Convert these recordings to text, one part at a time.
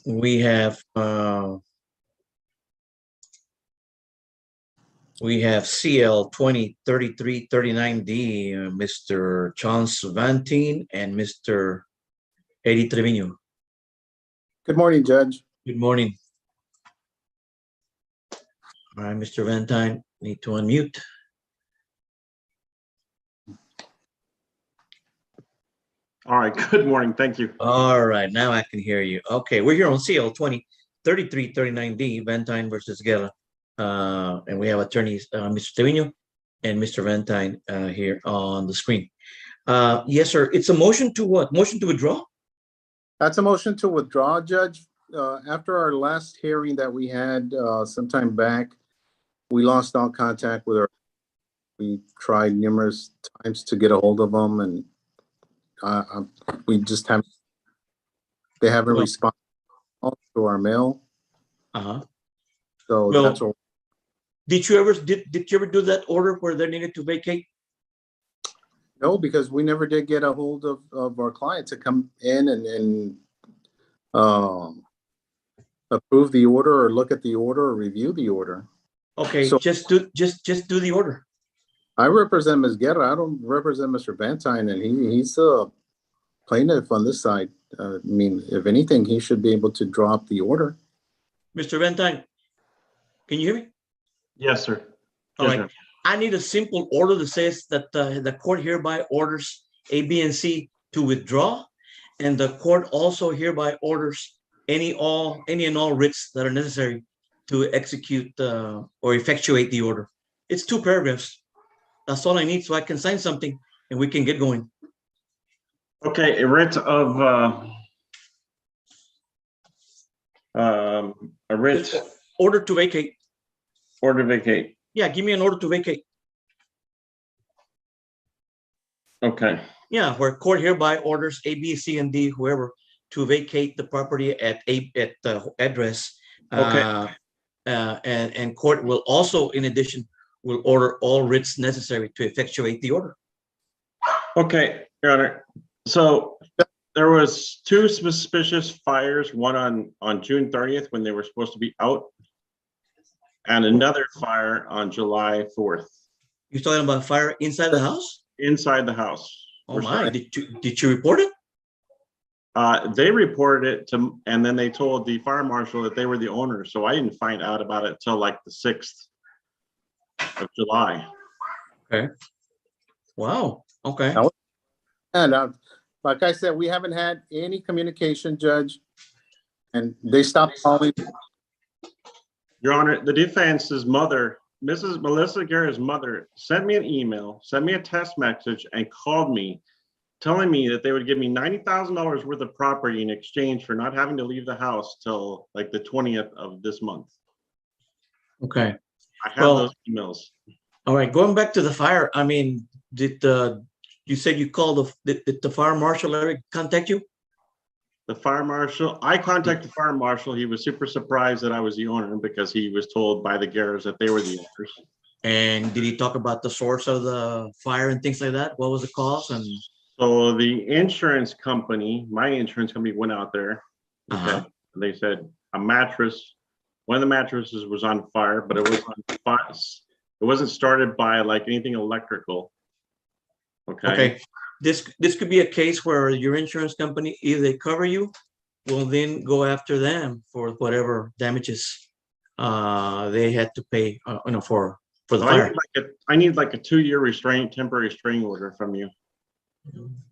We have CL 203339D, Mr. Chance Vantine and Mr. Eddie Trevino. Good morning, Judge. Good morning. All right, Mr. Vantine, need to unmute. All right, good morning, thank you. All right, now I can hear you. Okay, we're here on CL 203339D, Vantine versus Guerra. And we have attorneys, Mr. Trevino and Mr. Vantine here on the screen. Yes, sir. It's a motion to what? Motion to withdraw? That's a motion to withdraw, Judge. After our last hearing that we had some time back, we lost all contact with her. We tried numerous times to get a hold of them, and we just haven't. They haven't responded to our mail. So that's what. Did you ever do that order where they needed to vacate? No, because we never did get a hold of our client to come in and approve the order or look at the order or review the order. Okay, so just do the order. I represent Ms. Guerra. I don't represent Mr. Vantine, and he's a plaintiff on this side. I mean, if anything, he should be able to draw up the order. Mr. Vantine, can you hear me? Yes, sir. All right. I need a simple order that says that the court hereby orders A, B, and C to withdraw, and the court also hereby orders any and all writs that are necessary to execute or effectuate the order. It's 2 paragraphs. That's all I need, so I can sign something and we can get going. Okay, a writ of Order to vacate. Order to vacate. Yeah, give me an order to vacate. Okay. Yeah, where court hereby orders A, B, C, and D, whoever, to vacate the property at the address. Okay. And court will also, in addition, will order all writs necessary to effectuate the order. Okay, Your Honor. So there was 2 suspicious fires, one on June 30th when they were supposed to be out, and another fire on July 4th. You're talking about fire inside the house? Inside the house. Oh my, did you report it? They reported it to, and then they told the fire marshal that they were the owners. So I didn't find out about it till like the 6th of July. Okay. Wow. Okay. And like I said, we haven't had any communication, Judge, and they stopped calling. Your Honor, the defense's mother, Mrs. Melissa Guerra's mother, sent me an email, sent me a text message, and called me, telling me that they would give me $90,000 worth of property in exchange for not having to leave the house till like the 20th of this month. Okay. I have those emails. All right, going back to the fire, I mean, you said you called did the fire marshal ever contact you? The fire marshal, I contacted the fire marshal. He was super surprised that I was the owner because he was told by the Guerras that they were the owners. And did he talk about the source of the fire and things like that? What was the cause? And so the insurance company, my insurance company, went out there. Okay. They said a mattress, one of the mattresses was on fire, but it was on fire. It wasn't started by like anything electrical. Okay. This could be a case where your insurance company, if they cover you, will then go after them for whatever damages they had to pay, for the fire. I need like a 2-year temporary restraining order from you.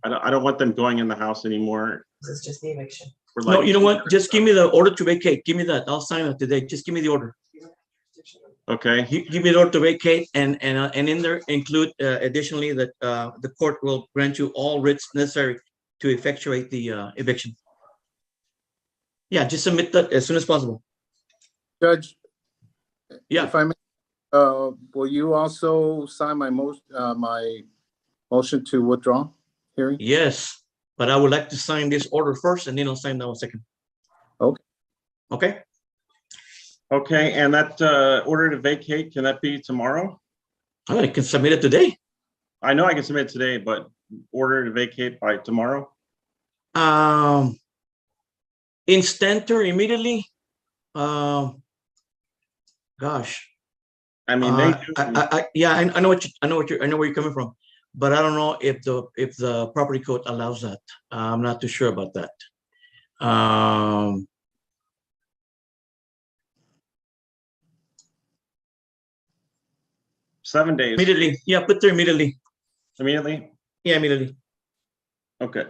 I don't want them going in the house anymore. This is just the eviction. No, you know what? Just give me the order to vacate. Give me that. I'll sign it today. Just give me the order. Okay. Give me the order to vacate, and in there include additionally that the court will grant you all writs necessary to effectuate the eviction. Yeah, just submit that as soon as possible. Judge. Yeah. If I may, will you also sign my motion to withdraw hearing? Yes, but I would like to sign this order first, and then I'll sign that one second. Okay. Okay. Okay, and that order to vacate, can that be tomorrow? I can submit it today. I know I can submit it today, but order to vacate by tomorrow? instanter immediately. Gosh. I mean, they do. Yeah, I know I know where you're coming from, but I don't know if the property code allows that. I'm not too sure about that. Um, 7 days. Immediately, yeah, put there immediately. Immediately? Yeah, immediately. Okay.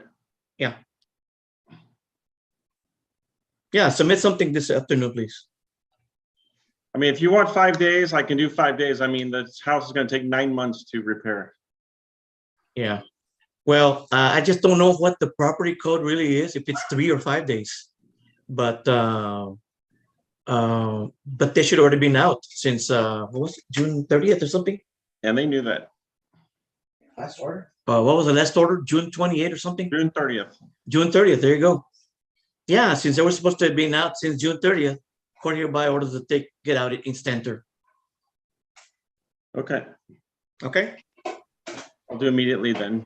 Yeah, submit something this afternoon, please. I mean, if you want 5 days, I can do 5 days. I mean, this house is going to take 9 months to repair. Yeah. Well, I just don't know what the property code really is, if it's 3 or 5 days. But they should already been out since what was it, June 30th or something? And they knew that. Last order. What was the last order? June 28th or something? June 30th. June 30th. There you go. Yeah, since they were supposed to have been out since June 30th, court hereby orders to get out instanter. Okay. Okay. I'll do immediately then.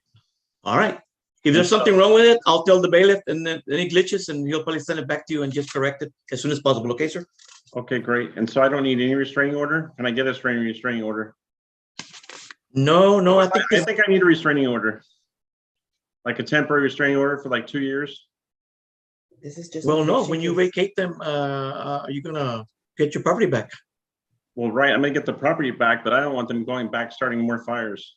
All right. If there's something wrong with it, I'll tell the bailiff, and then any glitches, and he'll probably send it back to you and just correct it as soon as possible. Okay, sir? Okay, great. And so I don't need any restraining order? Can I get a restraining order? No, I think I need a restraining order. Like a temporary restraining order for like 2 years? This is just. Well, no, when you vacate them, you're gonna get your property back. Well, right, I'm gonna get the property back, but I don't want them going back, starting more fires.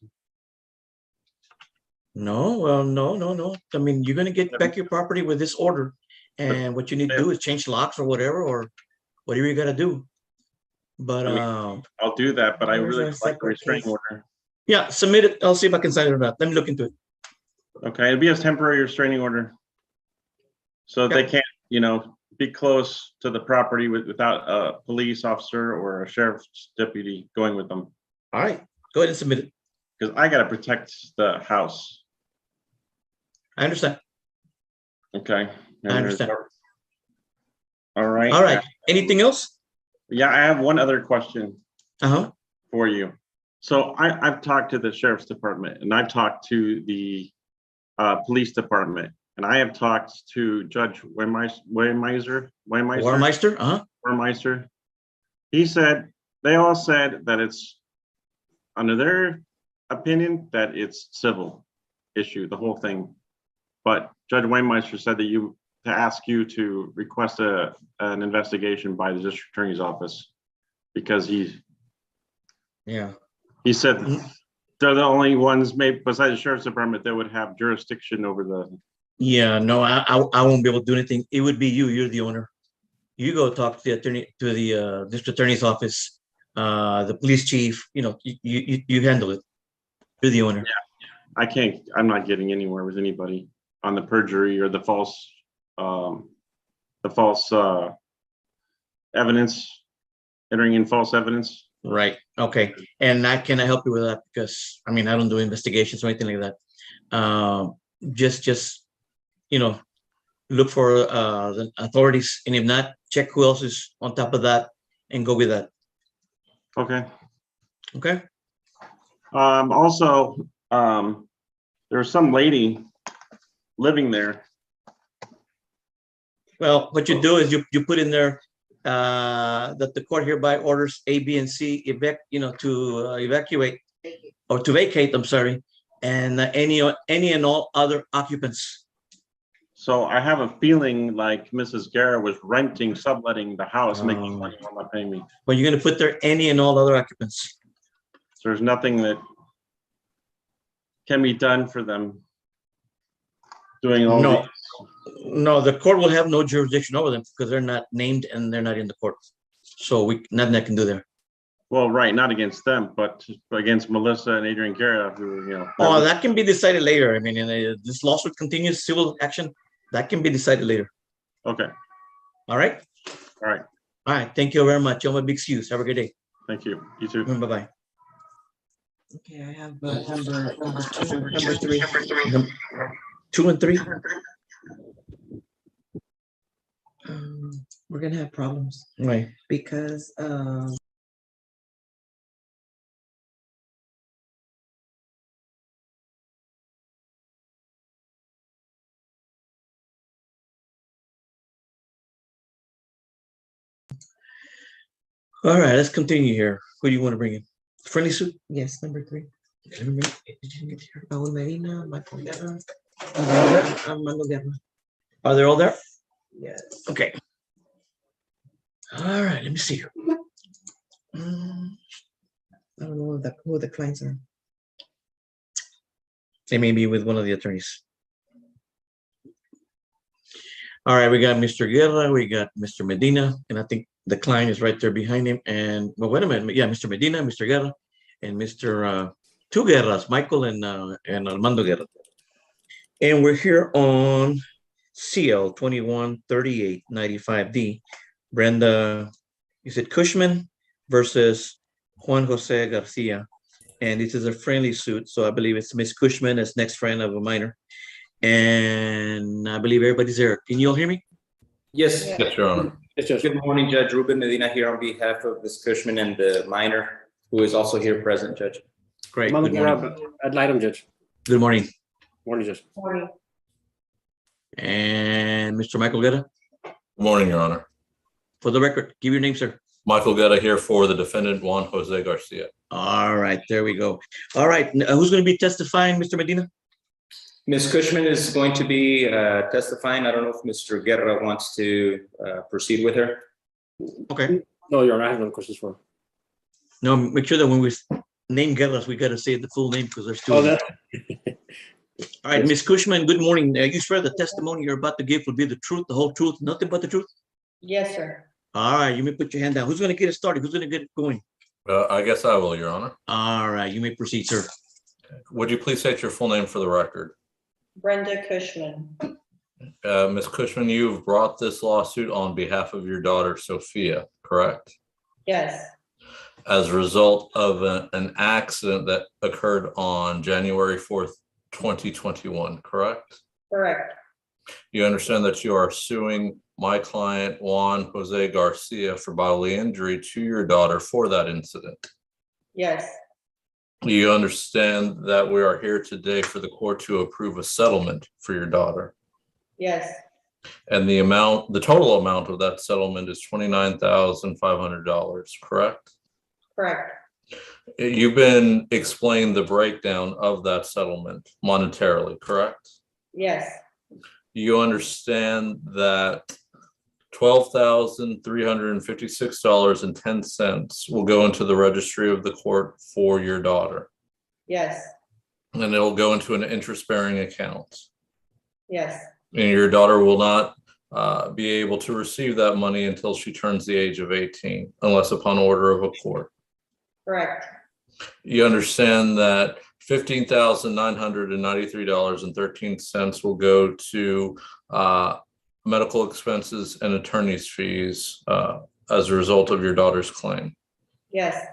No, well, no. I mean, you're gonna get back your property with this order, and what you need to do is change locks or whatever you gotta do. But I mean, I'll do that, but I There's really a would like a separate restraining case. order. yeah, submit it. I'll see if I can sign it or not. Let me look into it. Okay, it'd be a temporary restraining order. So they can't, be close to the property without a police officer or a sheriff's deputy going with them. All right, go ahead and submit it. Because I gotta protect the house. I understand. Okay. I understand. All right. All right. Anything else? Yeah, I have one other question Uh-huh. for you. So I've talked to the sheriff's department, and I've talked to the police department, and I have talked to Judge Waymeister. Warmeister? Uh-huh. Waymeister. They all said that it's, under their opinion, that it's civil issue, the whole thing. But Judge Waymeister said that to ask you to request an investigation by the district attorney's office, because he said they're the only ones, maybe besides the sheriff's department, that would have jurisdiction over the. Yeah, no, I won't be able to do anything. It would be you. You're the owner. You go talk to the attorney, to the district attorney's office, the police chief. You handle it. You're the owner. Yeah, I'm not getting anywhere with anybody on the perjury or the false evidence, entering in false evidence. Right. Okay. And can I help you with that? Because I don't do investigations or anything like that. Just look for the authorities, and if not, check who else is on top of that and go with that. Okay. Okay. Also, there's some lady living there. Well, what you do is you put in there that the court hereby orders A, B, and C to evacuate or to vacate. I'm sorry, and any and all other occupants. So I have a feeling like Mrs. Guerra was subletting the house, making money while not paying me. But you're going to put there any and all other occupants. So there's nothing that can be done for them doing all No. these. No, the court will have no jurisdiction over them because they're not named and they're not in the court. So nothing I can do there. Well, right, not against them, but against Melissa and Adrian Guerra, who, Oh, that can be decided later. This lawsuit continues, civil action, that can be decided later. Okay. All right. All right. All right. Thank you very much. I'm a big excuse. Have a good day. Thank you. You too. Bye-bye. Okay, I have number 3. 2 and 3. We're gonna have problems Right. because All right, let's continue here. Who do you want to bring in? Friendly suit? Yes, number 3. Okay, let me bring- Did you get here? Raul Medina, Michael Guerra, Are Armando Guerra. they all there? Yes. Okay. All right, let me see here. I don't know who the clients are. They may be with one of the attorneys. All right, we got Mr. Guerra, we got Mr. Medina, and I think the client is right there behind him. And well, wait a minute. Yeah, Mr. Medina, Mr. Guerra, and Mr. Two Guerras, Michael and Armando Guerra. And we're here on CL 213895D. Brenda, is it Cushman versus Juan Jose Garcia? And this is a friendly suit, so I believe it's Miss Cushman as next friend of a minor. And I believe everybody's there. Can you all hear me? Yes. Yes, Your Honor. Yes, Judge. Good morning, Judge Ruben Medina here on behalf of Ms. Cushman and the minor who is also here present, Judge. Great. Mama Good morning. Guerra, ad litem, Judge. Good morning. Morning, Judge. And Mr. Michael Guerra, Good morning, Your Honor. for the record, give your name, sir. Michael Guerra here for the defendant, Juan Jose Garcia. All right, there we go. All right, who's going to be testifying, Mr. Medina? Ms. Cushman is going to be testifying. I don't know if Mr. Guerra wants to proceed with her. Okay. No, Your Honor, I have no questions for him. No, make sure that when we name Guerras, we got to say the full name because there's two. Oh, of them. that, All right, Ms. Cushman, good morning. You swear the testimony you're about to give will be the truth, the whole truth, nothing but the truth? Yes, sir. All right, you may put your hand down. Who's going to get it started? Who's going to get it going? I guess I will, Your Honor. All right, you may proceed, sir. Would you please state your full name for the record? Brenda Cushman. Ms. Cushman, you've brought this lawsuit on behalf of your daughter, Sophia, correct? Yes, As a result of an accident that occurred on January 4th, 2021, correct? correct. You understand that you are suing my client, Juan Jose Garcia, for bodily injury to your daughter for that incident. Yes, You understand that we are here today for the court to approve a settlement for your daughter. yes, And the total amount of that settlement is $29,500, correct? correct. You've been explained the breakdown of that settlement monetarily, correct? Yes, You understand that $12,356.10 will go into the registry of the court for your daughter, yes, and it'll go into an interest-bearing account. yes, And your daughter will not be able to receive that money until she turns the age of 18, unless upon order of a court. correct. You understand that $15,993.13 will go to medical expenses and attorney's fees as a result of your daughter's claim. Yes,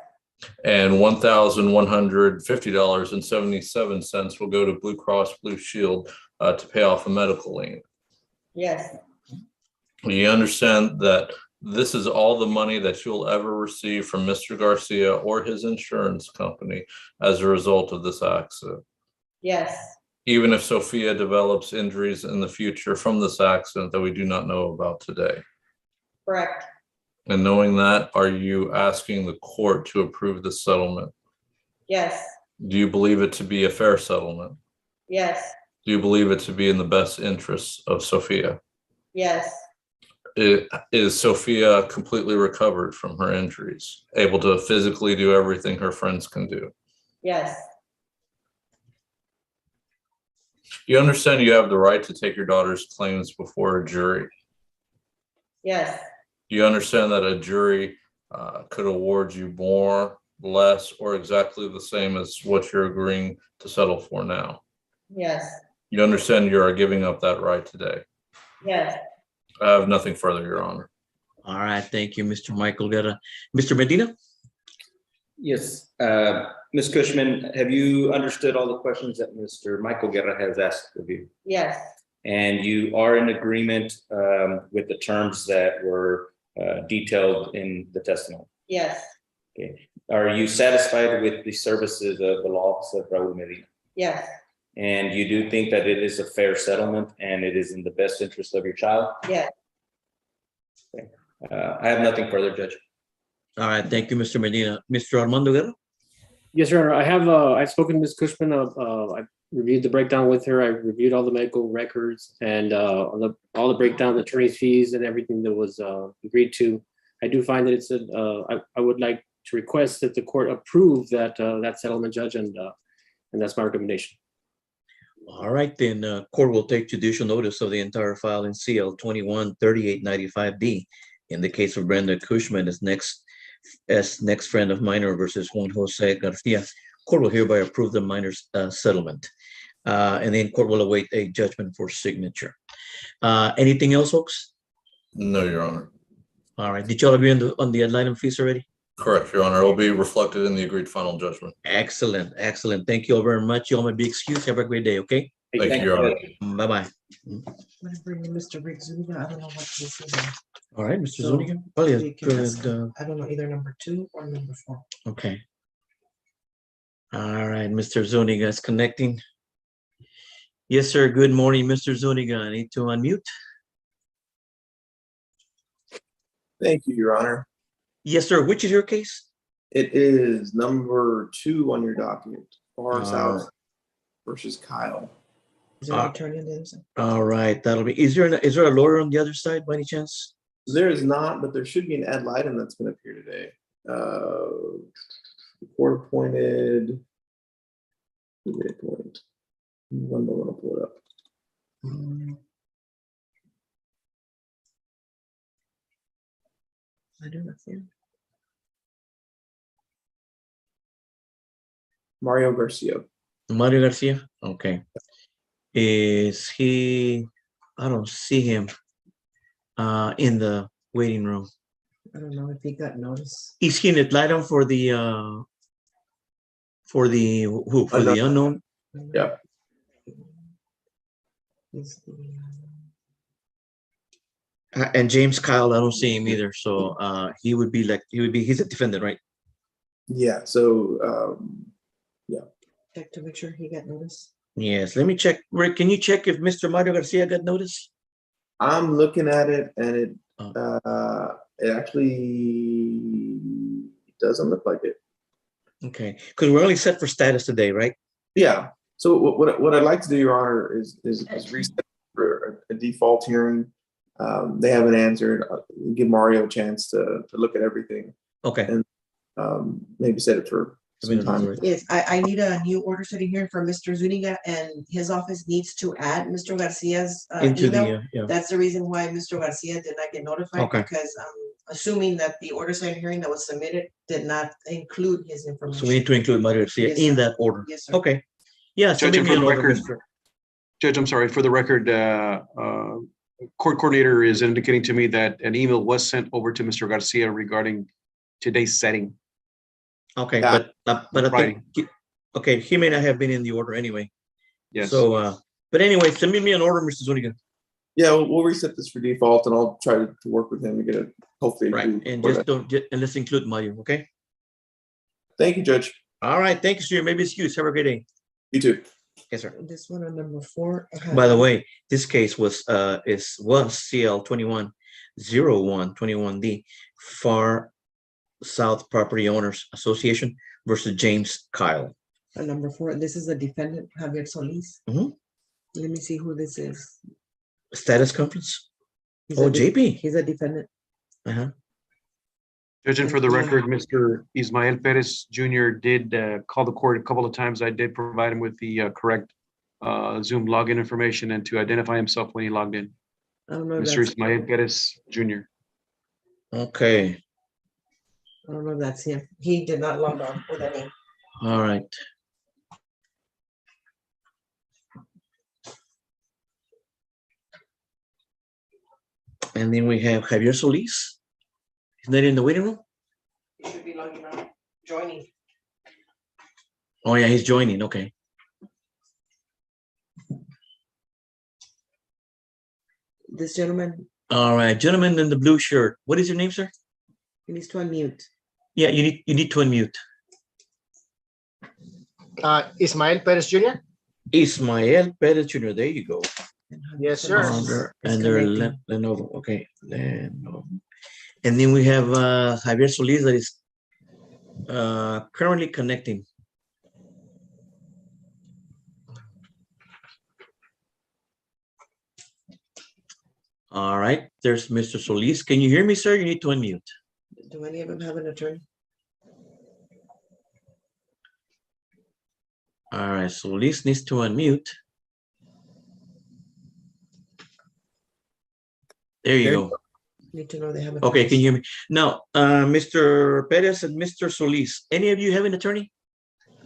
And $1,150.77 will go to Blue Cross Blue Shield to pay off a medical lien. yes, You understand that this is all the money that you'll ever receive from Mr. Garcia or his insurance company as a result of this accident. yes, Even if Sophia develops injuries in the future from this accident that we do not know about today. correct. And knowing that, are you asking the court to approve the settlement? Yes, Do you believe it to be a fair settlement? yes, Do you believe it to be in the best interests of Sophia? yes, Is Sophia completely recovered from her injuries, able to physically do everything her friends can do? yes, You understand you have the right to take your daughter's claims before a jury. yes, You understand that a jury could award you more, less, or exactly the same as what you're agreeing to settle for now. yes, You understand you are giving up that right today. yes. I have nothing further, Your Honor. All right, thank you, Mr. Michael Guerra. Mr. Medina? Yes. Ms. Cushman, have you understood all the questions that Mr. Michael Guerra has asked of you? Yes, And you are in agreement with the terms that were detailed in the testimony? yes, Okay. Are you satisfied with the services of the law office of Raul Medina? yes, And you do think that it is a fair settlement and it is in the best interest of your child? yes. I have nothing further, Judge. All right, thank you, Mr. Medina. Mr. Armando Guerra? Yes, Your Honor. I have, I've spoken to Ms. Cushman. I reviewed the breakdown with her. I reviewed all the medical records and all the breakdown, the attorney's fees and everything that was agreed to. I do find that it's I would like to request that the court approve that settlement, Judge, and that's my recommendation. All right, then court will take judicial notice of the entire file in CL 213895D in the case of Brenda Cushman as next friend of minor versus Juan Jose Garcia. Court will hereby approve the minor's settlement. And then court will await a judgment for signature. Anything else, folks? No, Your Honor. All right, did y'all agree on the ad litem fees already? Correct, Your Honor. It will be reflected in the agreed final judgment. Excellent, excellent. Thank you all very much. You all may be excused. Have a great day, okay? Thank you, Your Honor. Bye-bye. I'm gonna bring in Mr. Rick Zuniga. I don't know what this is. All right, Mr. So, Zuniga. Probably we can ask good. him. I don't know, either number 2 or number 4. Okay. All right, Mr. Zuniga is connecting. Yes, sir. Good morning, Mr. Zuniga. I need to unmute. Thank you, Your Honor. Yes, sir. Which is your case? It is number 2 on your document, Forest House versus Kyle. Is there an attorney on the other side? All right, that'll be. Is there a lawyer on the other side by any chance? There is not, but there should be an ad litem that's going to appear today. Court appointed. Who did they appoint? One moment, I'll pull it up. I do not see him. Mario Garcia. Mario Garcia. Okay. Is he? I don't see him in the waiting room. I don't know if he got notice. Is he in the item for the who? For the unknown? Yeah. He's the, And James Kyle, I don't see him either. So he's a defendant, right? Yeah. So check to make sure he got notice. Yes. Let me check. Rick, can you check if Mr. Mario Garcia got notice? I'm looking at it, and it actually doesn't look like it. Okay, because we're only set for status today, right? Yeah. So what I'd like to do, Your Honor, is reset for a default hearing. They haven't answered. Give Mario a chance to look at everything. Okay. And maybe set it for some time. Yes, I need a new order setting here for Mr. Zuniga, and his office needs to add Mr. Garcia's Into email. the That's the reason why Mr. Garcia did not get notified, Okay. because I'm assuming that the order setting hearing that was submitted did not include his information. so we need to include Mario Garcia Yes, in sir. that order. Yes, sir. Okay. Yeah. Judge, submit and me for an the order, record- Mr. Judge, I'm sorry, for the record, court coordinator is indicating to me that an email was sent over to Mr. Garcia regarding today's setting. Okay, Yeah. but I think okay, he may not have been in the order anyway. Yes. So but anyway, submit me an order, Mr. Zuniga. Yeah, we'll reset this for default, and I'll try to work with him to get it hopefully. Right. And just don't and let's include Mario, okay? Thank you, Judge. All right, thank you, sir. Maybe excuse. Have a great day. You too. Yes, sir. This one on number 4. By the way, this case was CL 210121D, Far South Property Owners Association versus James Kyle. Number 4, this is a defendant, Javier Solis. Mhm. Let me see who this is. Status conference. He's Oh, a JP. He's a defendant. Uh-huh. Judge, and for the record, Mr. Ismael Perez Jr. did call the court a couple of times. I did provide him with the correct Zoom login information and to identify himself when he logged in. I don't know if Mr. that's, Ismael Perez Jr. Okay. I don't know if that's him. He did not log on with that name. All right. And then we have Javier Solis. Isn't that in the waiting room? He should be logging on, joining. Oh, yeah, he's joining. Okay. This gentleman, All right, gentleman in the blue shirt. What is your name, sir? he needs to unmute. Yeah, you need to unmute. Ismael Perez Jr. Ismael Perez Jr. There you go. Yes, sir. Under It's under connecting. Lenovo. Okay, Lenovo. And then we have Javier Solis that is currently connecting. All right, there's Mr. Solis. Can you hear me, sir? You need to unmute. Do any of them have an attorney? All right, Solis needs to unmute. There you go. Need to know they have. an Okay, attorney. can you hear me? Now, Mr. Perez and Mr. Solis, any of you have an attorney?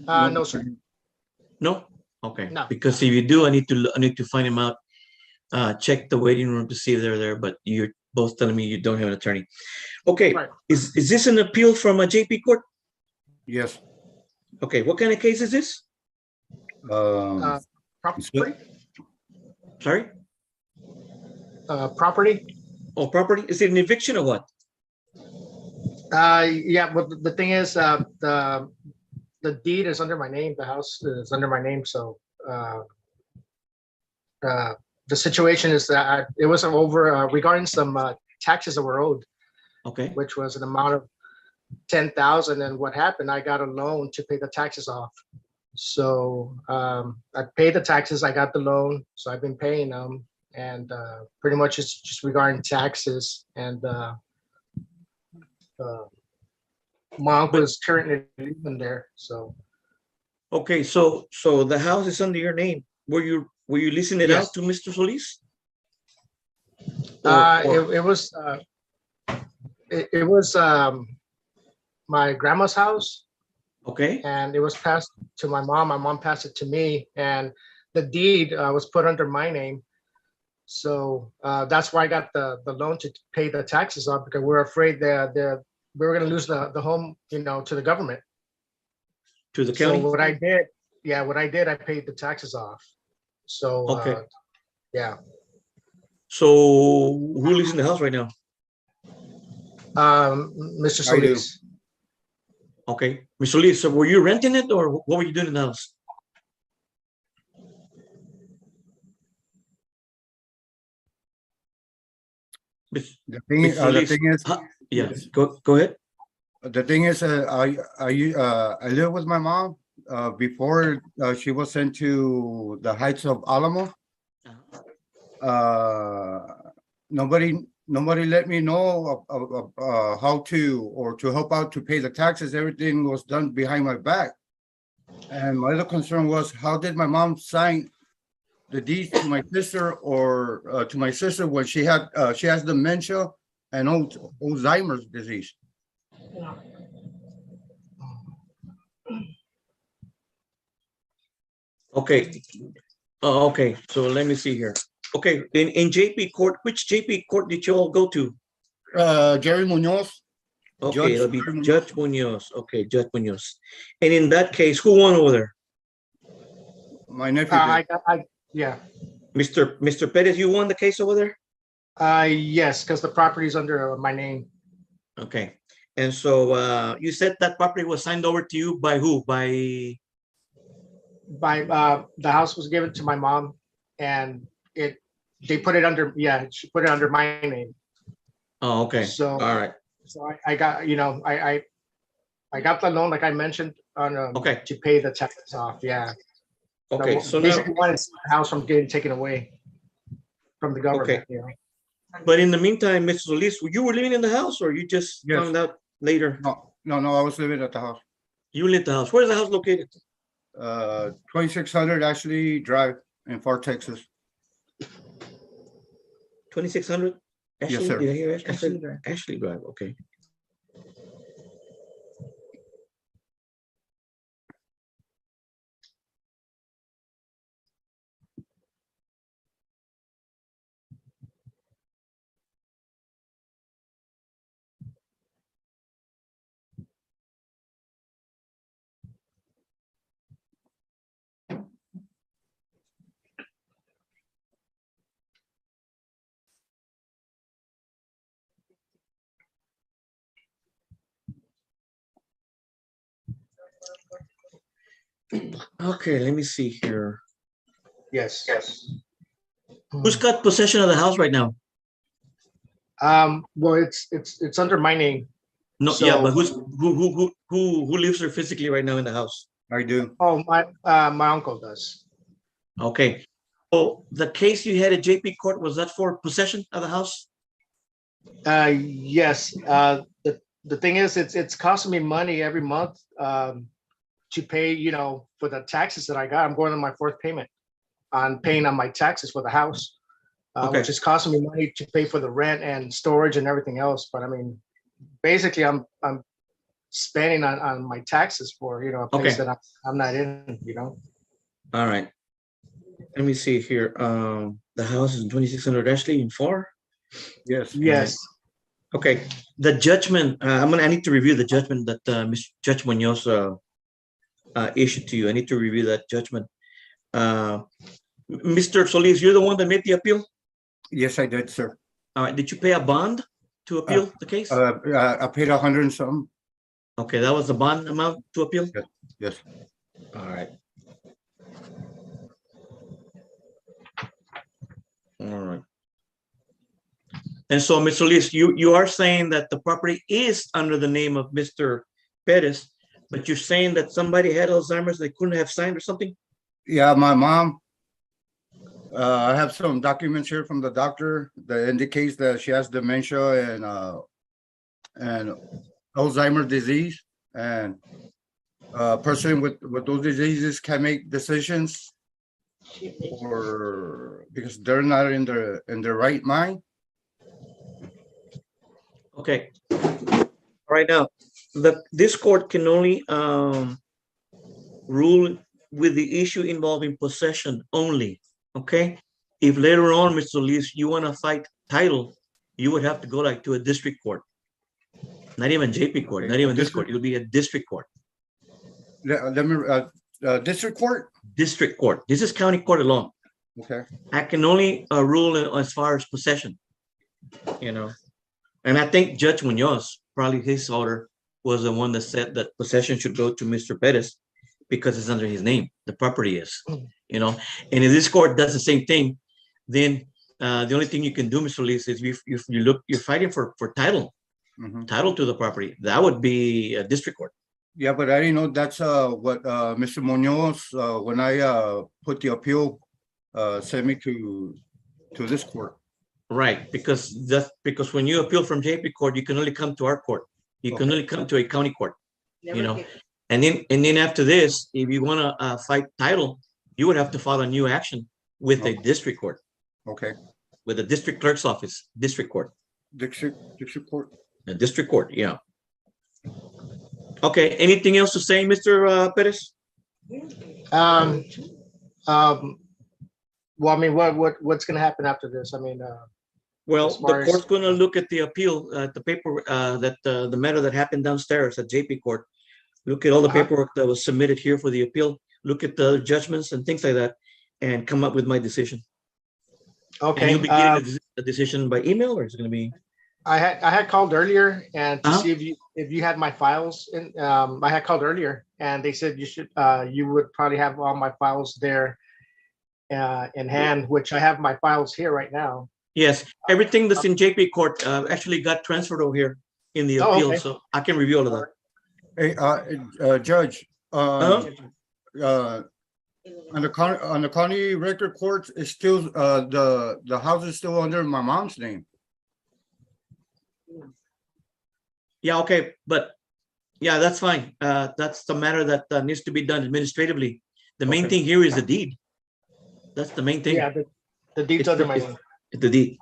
No, sir. No? Okay. No. Because if you do, I need to find him out. Check the waiting room to see if they're there, but you're both telling me you don't have an attorney. Okay, Right. is this an appeal from a JP court? Yes. Okay, what kind of case is this? Property? Sorry? Property? Oh, property? Is it an eviction or what? Yeah, but the thing is, the deed is under my name, the house is under my name, so the situation is that it was over regarding some taxes that were owed, Okay, which was an amount of 10,000. And what happened, I got a loan to pay the taxes off. So I paid the taxes, I got the loan, so I've been paying them. And pretty much it's just regarding taxes. And my uncle is currently living there, so. okay, so the house is under your name. Were you leasing it Yes. out to Mr. Solis? Or- It was my grandma's house, Okay, and it was passed to my mom. My mom passed it to me, and the deed was put under my name. So that's why I got the loan to pay the taxes off, because we're afraid that we were going to lose the home, to the government. to the So county? what I did, I paid the taxes off. So Okay. yeah. So who lives in the house right now? Mr. I do. Solis. Okay, Mr. Solis, so were you renting it or what were you doing in the house? Mis- The thing, Mr. the Solis, thing is, yeah, yes. go ahead. The thing is, I live with my mom before she was sent to the Heights of Alamo. Nobody let me know of how to help out to pay the taxes. Everything was done behind my back. And my other concern was, how did my mom sign the deed to my sister or to my sister when she has dementia and Alzheimer's disease? Okay. Oh, okay, so let me see here. Okay, in JP court, which JP court did you all go to? Jerry Munoz. Okay, Judge it'll be Jerry Munoz. Judge Munoz. Okay, Judge Munoz. And in that case, who won over there? My nephew did. Yeah. Mr. Perez, you won the case over there? Yes, because the property is under my name. Okay, and so you said that property was signed over to you by who? By The house was given to my mom, and they put it under, she put it under my name. Oh, okay. So All right. So I got, I got the loan, like I mentioned, on Okay. to pay the taxes off. Yeah. Okay. So now, basically wanted the house from getting taken away from the government. Okay. But in the meantime, Mr. Solis, you were living in the house, or you just Yes. found out later? No, I was living at the house. You lived the house. Where's the house located? 2600 Ashley Drive in Fort Texas. 2600? Yes, Ashley, sir. did I hear Ashley? Ashley Drive. Ashley Drive, okay. Okay, let me see here. Yes. Who's got possession of the house right now? Well, it's under my name. No, yeah, So- but who lives there physically right now in the house? I do. Oh, my uncle does. Okay. So the case you had at JP Court, was that for possession of the house? Yes, the thing is, it's costing me money every month, to pay, for the taxes that I got. I'm going on my fourth payment on paying on my taxes for the house, Okay. which is costing me money to pay for the rent and storage and everything else. But I mean, basically I'm spending on my taxes for, a place Okay. that I'm not in, All right. Let me see here. The house is in 2600 Ashley in 4. Yes. Yes. Okay. The judgment, I need to review the judgment that Mr. Judge Munoz issued to you. I need to review that judgment. Mr. Solis, you're the one that made the appeal? Yes, I did, sir. All right. Did you pay a bond to appeal the case? I paid 100 and something. Okay, that was the bond amount to appeal? Yes. All right. All right. And so, Mr. Solis, you are saying that the property is under the name of Mr. Perez, but you're saying that somebody had Alzheimer's, they couldn't have signed or something? Yeah, my mom. I have some documents here from the doctor that indicates that she has dementia and Alzheimer's disease, and a person with those diseases can make decisions or because they're not in their right mind. Okay. Right now, this court can only rule with the issue involving possession only. Okay. If later on, Mr. Solis, you want to fight title, you would have to go like to a district court. Not even JP court, not even this court. It'll be a district court. Let me district court. District court. This is county court alone. Okay. I can only rule as far as possession. And I think Judge Munoz, probably his order was the one that said that possession should go to Mr. Perez because it's under his name. The property is, And if this court does the same thing, then the only thing you can do, Mr. Solis, is if you're fighting for title. Title to the property, that would be a district court. Yeah, but I didn't know that's what Mr. Munoz, when I put the appeal, sent me to this court. Right, because when you appeal from JP court, you can only come to our court. You can only come to a county court. And then after this, if you want to fight title, you would have to file a new action with a district court. Okay. With the district clerk's office, district court. District court. The district court, yeah. Okay, anything else to say, Mr. Perez? Well, I mean, what's going to happen after this? I mean, well, as far the as- court's going to look at the appeal, the paper, the matter that happened downstairs at JP court. Look at all the paperwork that was submitted here for the appeal. Look at the judgments and things like that, and come up with my decision. Okay. And you'll be getting a decision by email, or is it going to be? I had called earlier and to see if you had my files. I had called earlier and they said you would probably have all my files there in hand, which I have my files here right now. Yes, everything that's in JP court actually got transferred over here in the appeal, okay. so I can review all of that. Hey, Judge, on the county record courts, it's still the house is still under my mom's name. Yeah, okay, but yeah, that's fine. That's the matter that needs to be done administratively. The main thing here is the deed. That's the main thing. Yeah, the deed's under my name. The deed.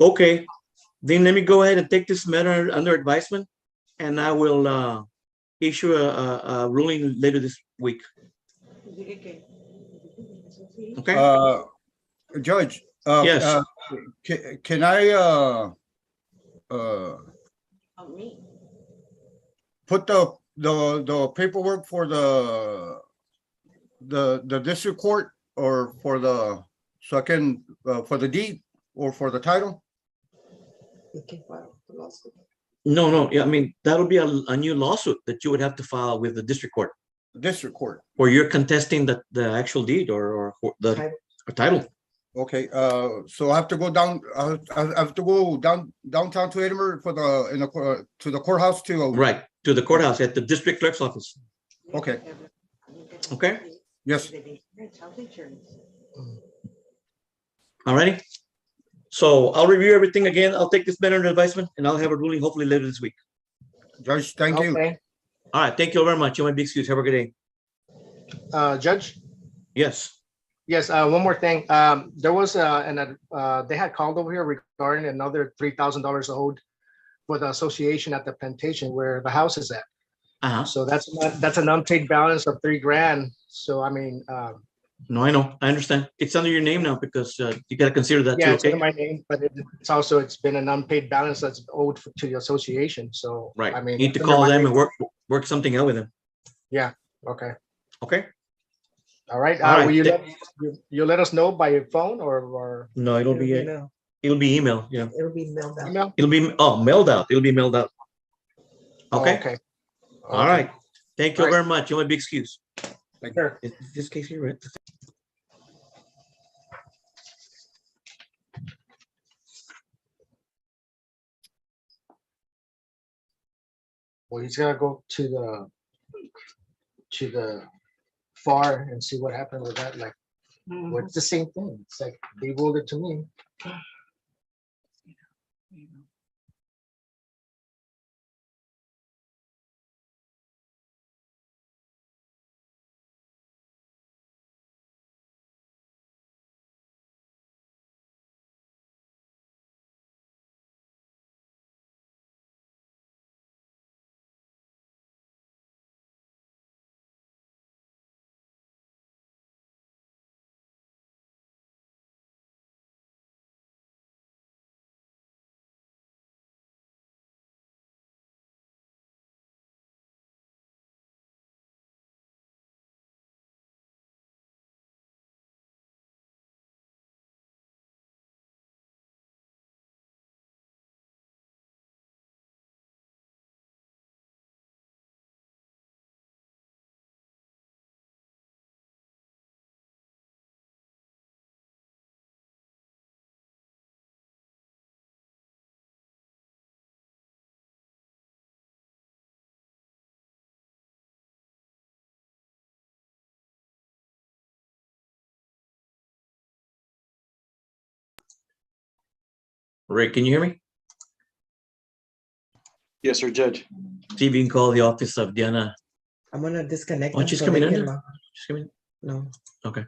Okay, then let me go ahead and take this matter under advisement, and I will issue a ruling later this week. Okay. Judge. Yes. Can I put the paperwork for the district court or for the second for the deed or for the title? No. Yeah, I mean, that'll be a new lawsuit that you would have to file with the district court. District court. Or you're contesting the actual deed or the title. Okay, so I have to go down, I have to go downtown to Edinburgh for to the courthouse to. Right, to the courthouse at the district clerk's office. Okay, Okay, yes, all righty. So I'll review everything again. I'll take this matter under advisement and I'll have a ruling hopefully later this week. Judge, thank you. Okay, All right, thank you very much. You may be excused. Have a good day. Judge? Yes. Yes, one more thing. There was they had called over here regarding another $3,000 owed for the association at the plantation where the house is at. Uh-huh. So that's an unpaid balance of $3,000. So I mean, No, I know. I understand. It's under your name now because you got to consider that yeah, too, it's under okay? my name, but it's been an unpaid balance that's owed to the association. So Right. I mean, Need to it's under call my them name. and work something out with them. Yeah. Okay. Okay? All right. All right. Will you let us know by phone or No, it'll be email. Yeah. It'll be mailed out. email? It'll be mailed out. It'll be mailed out. Oh, Okay? okay. All Okay. right. Thank you All right. very much. You may be excused. Sure. Is this case here, right? Well, he's gonna go to the FAR and see what happened with that. Like, well, it's the same thing. It's like they ruled it to me. Rick, can you hear me? Yes, sir, Judge. See if you can call the office of Diana. I'm gonna disconnect. Oh, them she's so coming they in can there? log- Just come in. No. Okay.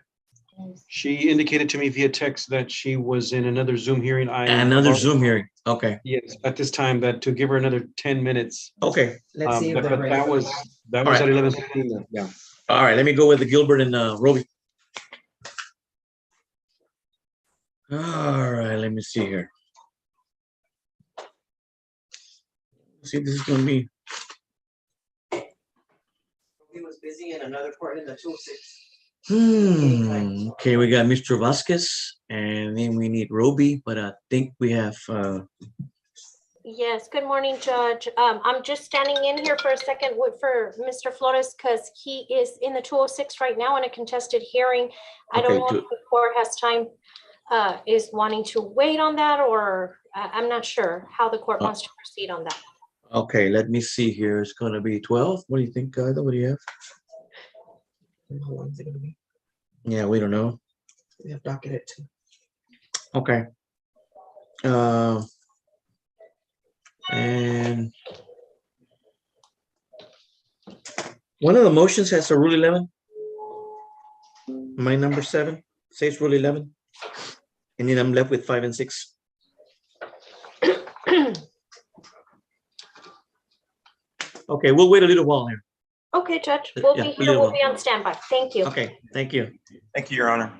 She indicated to me via text that she was in another Zoom hearing. Another Zoom hearing. Okay. Yes, at this time, that to give her another 10 minutes. Okay. Let's see if But they're that ready. was All at right. 11:15. Yeah. All right. Let me go with the Gilbert and Roby. All right. Let me see here. See if this is going to be. He was busy in another court in the 206. Okay, we got Mr. Vasquez and then we need Roby, but I think we have Yes, good morning, Judge. I'm just standing in here for a second for Mr. Flores because he is in the 206 right now in a contested hearing. I don't Okay, know if the court has time, is wanting to wait on that, or I'm not sure how the court wants to proceed on that. okay, let me see here. It's gonna be 12. What do you think, Guido? What do you have? How long is it gonna be? Yeah, we don't know. We have docketed too. Okay. And one of the motions has a Rule 11. My number 7 says Rule 11. And then I'm left with 5 and 6. Okay, we'll wait a little while here. Okay, Judge, we'll Yeah, be a here. little We'll while. be on standby. Thank you. Okay, thank you. Thank you, Your Honor.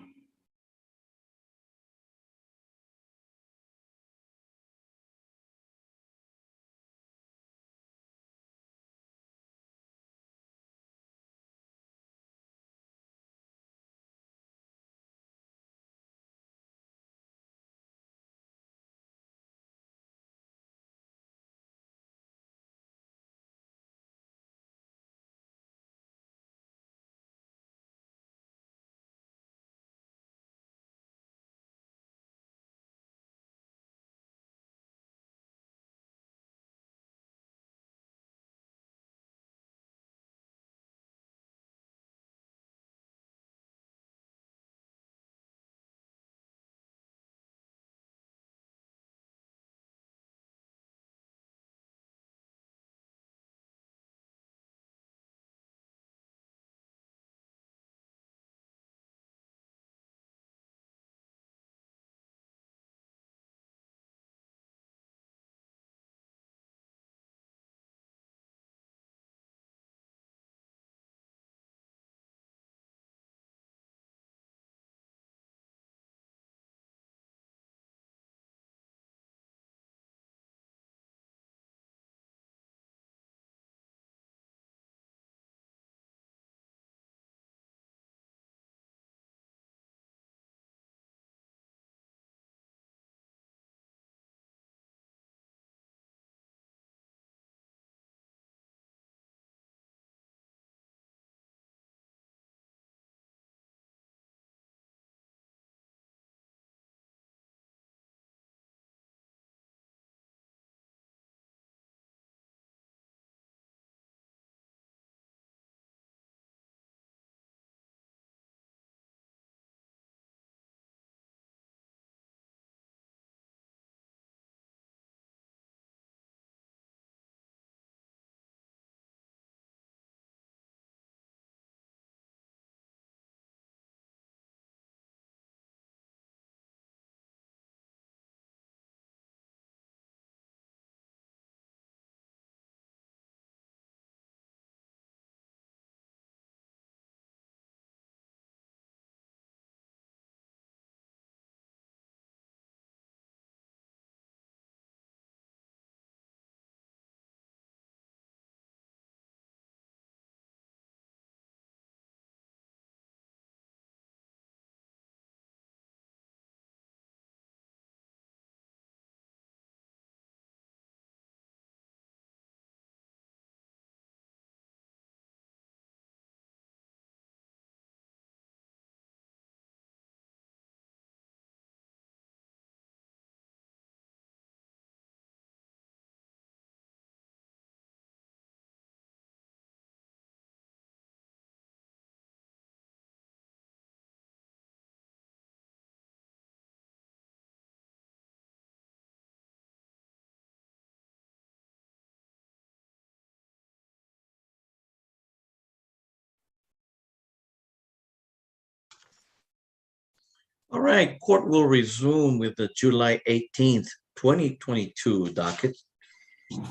All right, court will resume with the July 18th, 2022 docket.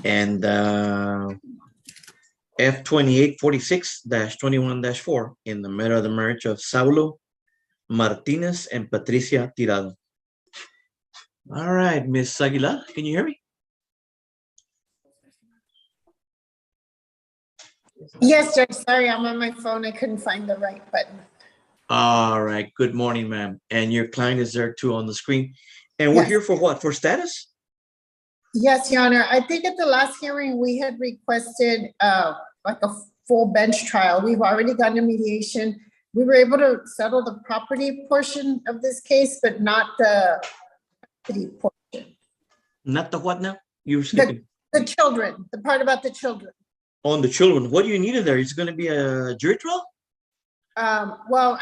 And F 2846-21-4 in the matter of the marriage of Saulo Martinez and Patricia Tirado. All right, Miss Aguilar, can you hear me? Yes, Judge. Sorry, I'm on my phone. I couldn't find the right button. All right, good morning, ma'am. And your client is there too on the screen. And we're Yes. here for what? For status? Yes, Your Honor. I think at the last hearing, we had requested like a full bench trial. We've already gotten a mediation. We were able to settle the property portion of this case, but not the custody portion. Not the what now? You were skipping. The children, the part about the children. On the children. What do you need in there? Is it going to be a jury trial? Well,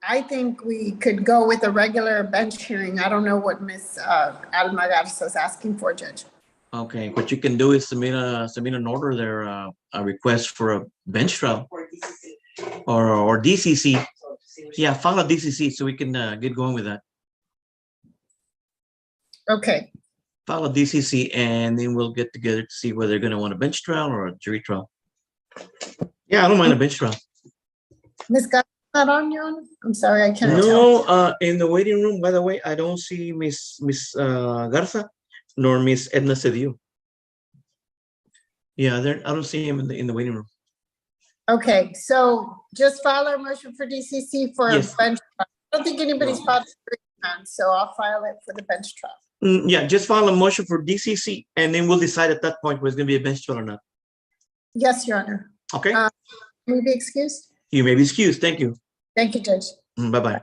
I think we could go with a regular bench hearing. I don't know what Ms. Alma Garza is asking for, Judge. Okay, what you can do is submit an order there, a request for a bench trial or DCC. Yeah, file a DCC so we can get going with that. Okay. File a DCC and then we'll get together to see whether they're going to want a bench trial or a jury trial. Yeah, I don't mind a bench trial. Ms. Garza not on, Your Honor? I'm sorry, I cannot tell. No, in the waiting room, by the way, I don't see Miss Garza nor Miss Edna Cedillo. Yeah, I don't see him in the waiting room. Okay, so just file a motion for DCC for a Yes. bench trial. I don't think anybody's filed a jury trial, so I'll file it for the bench trial. Yeah, just file a motion for DCC and then we'll decide at that point whether it's going to be a bench trial or not. Yes, Your Honor. Okay, Will you be excused? you may be excused. Thank you. Thank you, Judge. Bye-bye.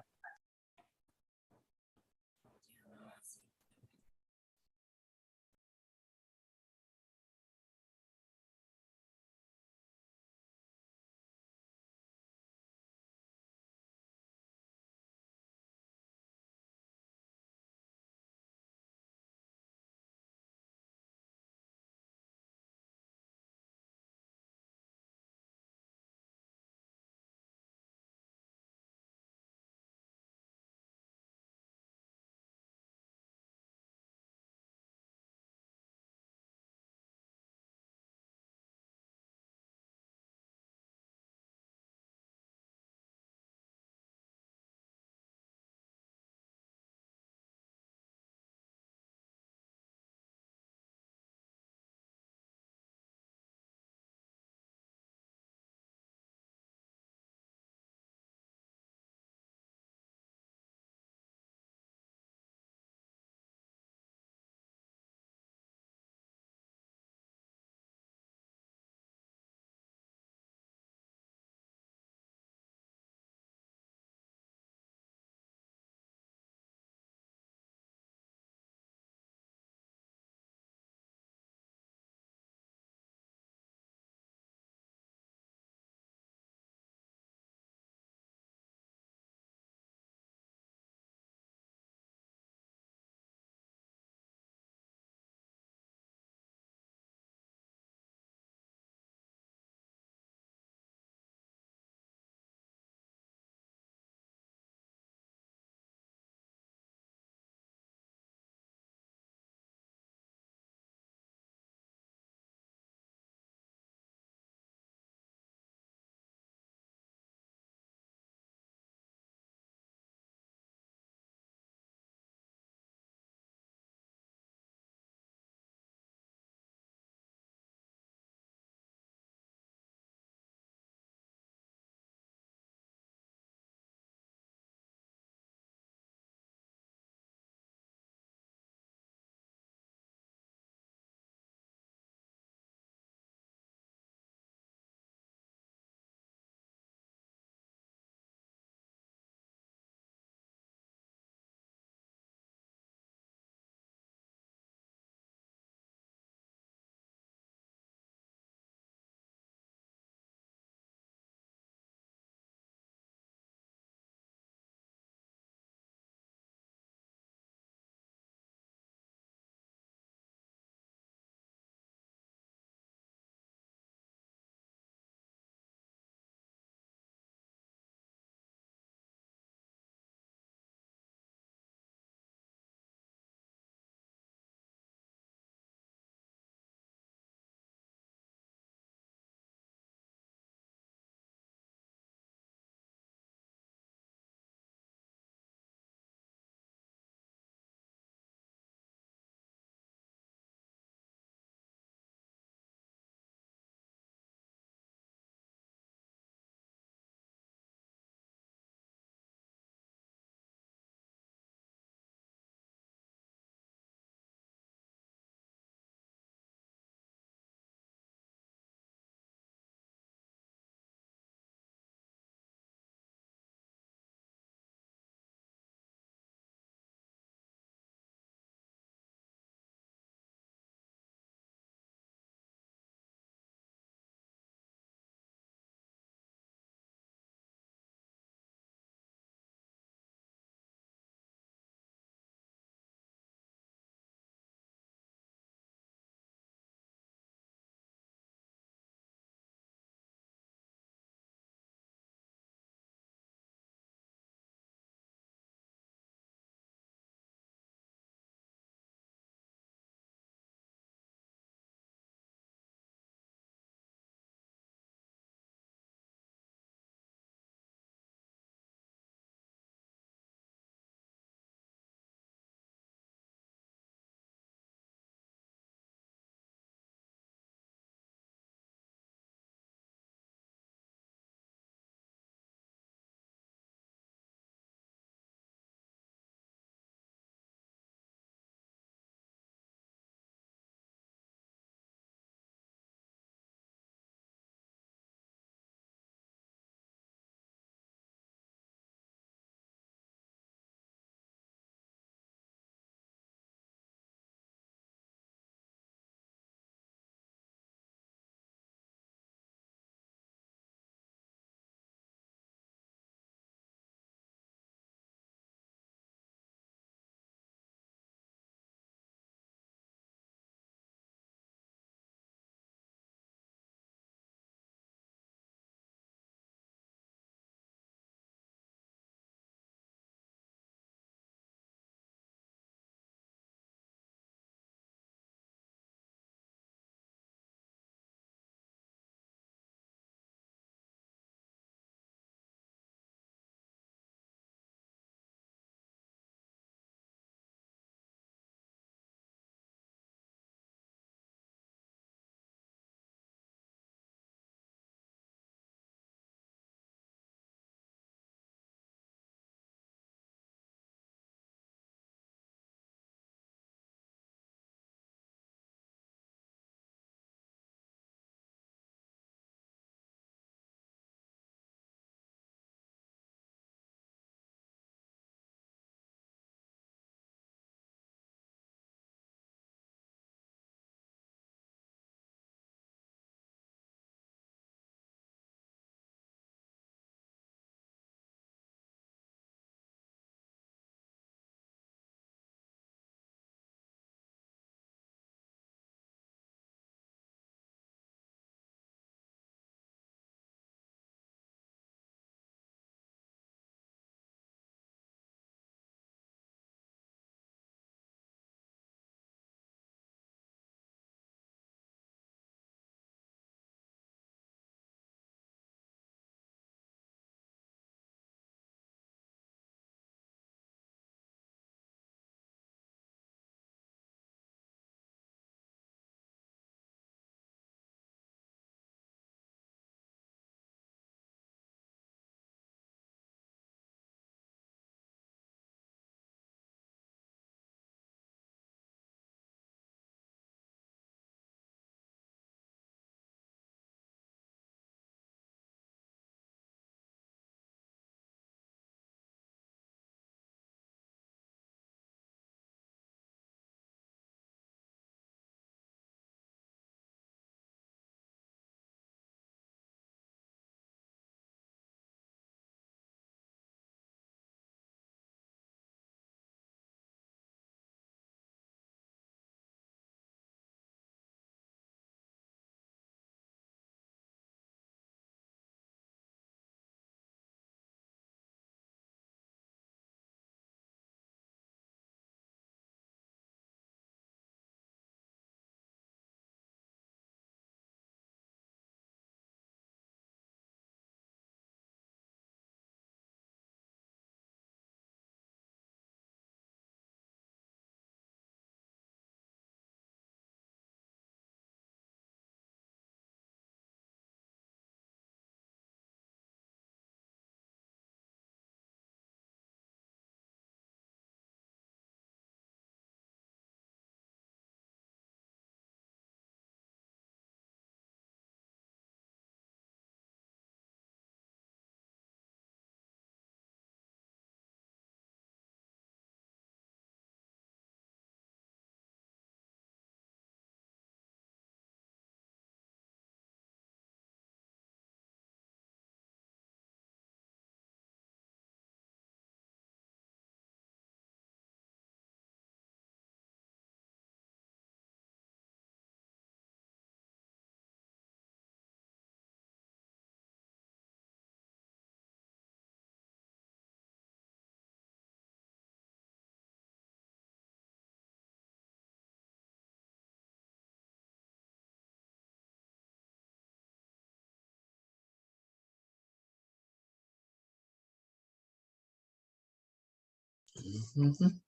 Mhm.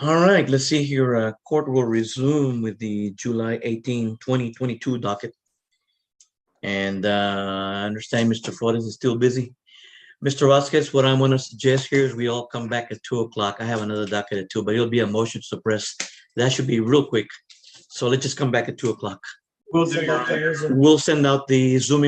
All right, let's see here. Court will resume with the July 18, 2022 docket. And I understand Mr. Flores is still busy. Mr. Vasquez, what I want to suggest here is we all come back at 2 o'clock. I have another docket at 2, but it'll be a motion to suppress. That should be real quick. So let's just come back at 2 o'clock. We'll do, Your Honor. We'll send out the Zoom